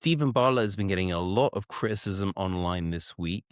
Stephen Bartlett has been getting a lot of criticism online this week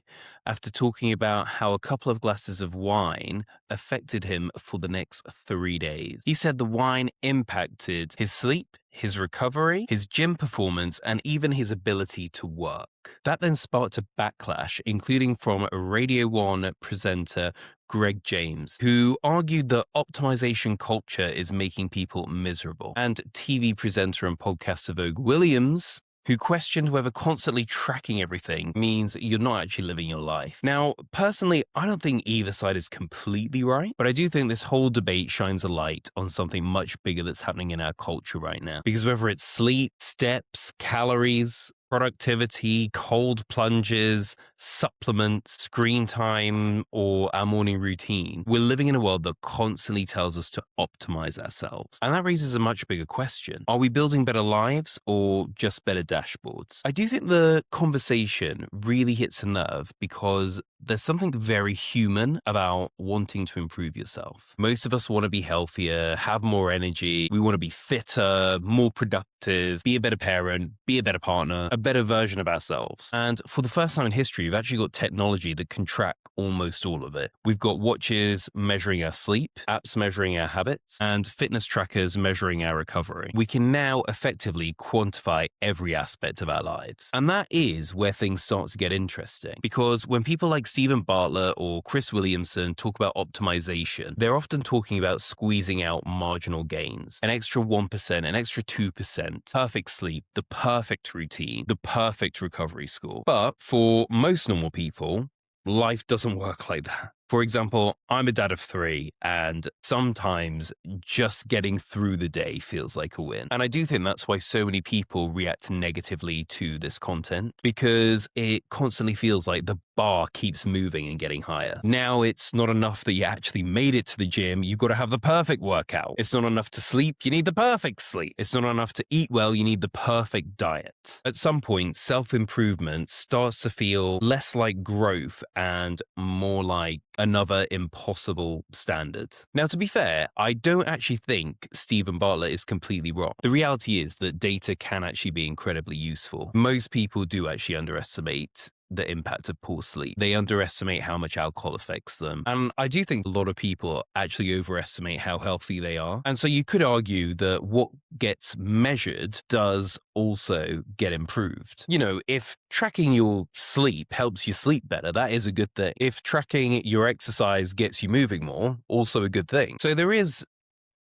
after talking about how a couple of glasses of wine affected him for the next 3 days. He said the wine impacted his sleep, his recovery, his gym performance, and even his ability to work. That then sparked a backlash, including from Radio 1 presenter Greg James, who argued that optimization culture is making people miserable, and TV presenter and podcaster Vogue Williams, who questioned whether constantly tracking everything means you're not actually living your life. Now, personally, I don't think either side is completely right, but I do think this whole debate shines a light on something much bigger that's happening in our culture right now. Because whether it's sleep, steps, calories, productivity, cold plunges, supplements, screen time, or our morning routine, we're living in a world that constantly tells us to optimize ourselves. And that raises a much bigger question. Are we building better lives or just better dashboards? I do think the conversation really hits a nerve because there's something very human about wanting to improve yourself. Most of us want to be healthier, have more energy. We want to be fitter, more productive, be a better parent, be a better partner, a better version of ourselves. And for the first time in history, we've actually got technology that can track almost all of it. We've got watches measuring our sleep, apps measuring our habits, and fitness trackers measuring our recovery. We can now effectively quantify every aspect of our lives. And that is where things start to get interesting. Because when people like Stephen Bartlett or Chris Williamson talk about optimization, they're often talking about squeezing out marginal gains, an extra 1%, an extra 2%, perfect sleep, the perfect routine, the perfect recovery score. But for most normal people, life doesn't work like that. For example, I'm a dad of 3, and sometimes just getting through the day feels like a win. And I do think that's why so many people react negatively to this content, because it constantly feels like the bar keeps moving and getting higher. Now it's not enough that you actually made it to the gym, you've got to have the perfect workout. It's not enough to sleep, you need the perfect sleep. It's not enough to eat well, you need the perfect diet. At some point, self-improvement starts to feel less like growth and more like another impossible standard. Now, to be fair, I don't actually think Stephen Bartlett is completely wrong. The reality is that data can actually be incredibly useful. Most people do actually underestimate the impact of poor sleep. They underestimate how much alcohol affects them. And I do think a lot of people actually overestimate how healthy they are. And so you could argue that what gets measured does also get improved. You know, if tracking your sleep helps you sleep better, that is a good thing. If tracking your exercise gets you moving more, also a good thing. So there is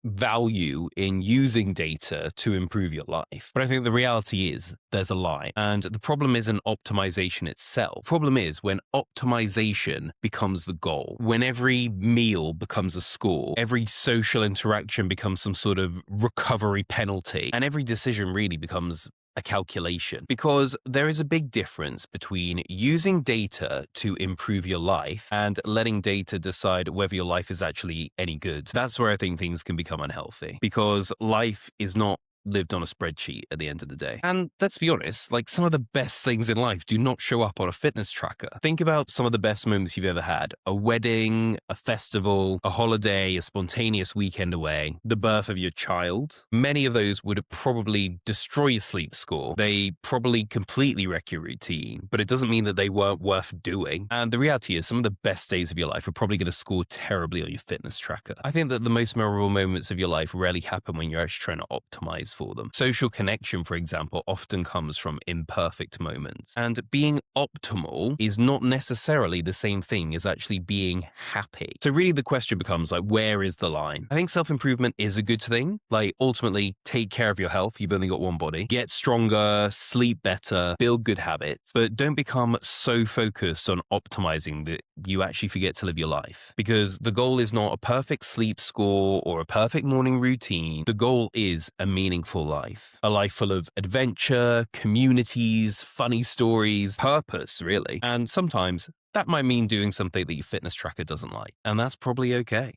value in using data to improve your life. But I think the reality is there's a lie. And the problem isn't optimization itself. The problem is when optimization becomes the goal, when every meal becomes a score, every social interaction becomes some sort of recovery penalty, and every decision really becomes a calculation. Because there is a big difference between using data to improve your life and letting data decide whether your life is actually any good. That's where I think things can become unhealthy, because life is not lived on a spreadsheet at the end of the day. And let's be honest, like, some of the best things in life do not show up on a fitness tracker. Think about some of the best moments you've ever had: a wedding, a festival, a holiday, a spontaneous weekend away, the birth of your child. Many of those would probably destroy your sleep score. They probably completely wreck your routine, but it doesn't mean that they weren't worth doing. And the reality is some of the best days of your life are probably going to score terribly on your fitness tracker. I think that the most memorable moments of your life rarely happen when you're actually trying to optimize for them. Social connection, for example, often comes from imperfect moments. And being optimal is not necessarily the same thing as actually being happy. So really the question becomes, like, where is the line? I think self-improvement is a good thing. Like, ultimately, take care of your health. You've only got one body. Get stronger, sleep better, build good habits. But don't become so focused on optimizing that you actually forget to live your life. Because the goal is not a perfect sleep score or a perfect morning routine. The goal is a meaningful life. A life full of adventure, communities, funny stories, purpose, really. And sometimes that might mean doing something that your fitness tracker doesn't like. And that's probably okay.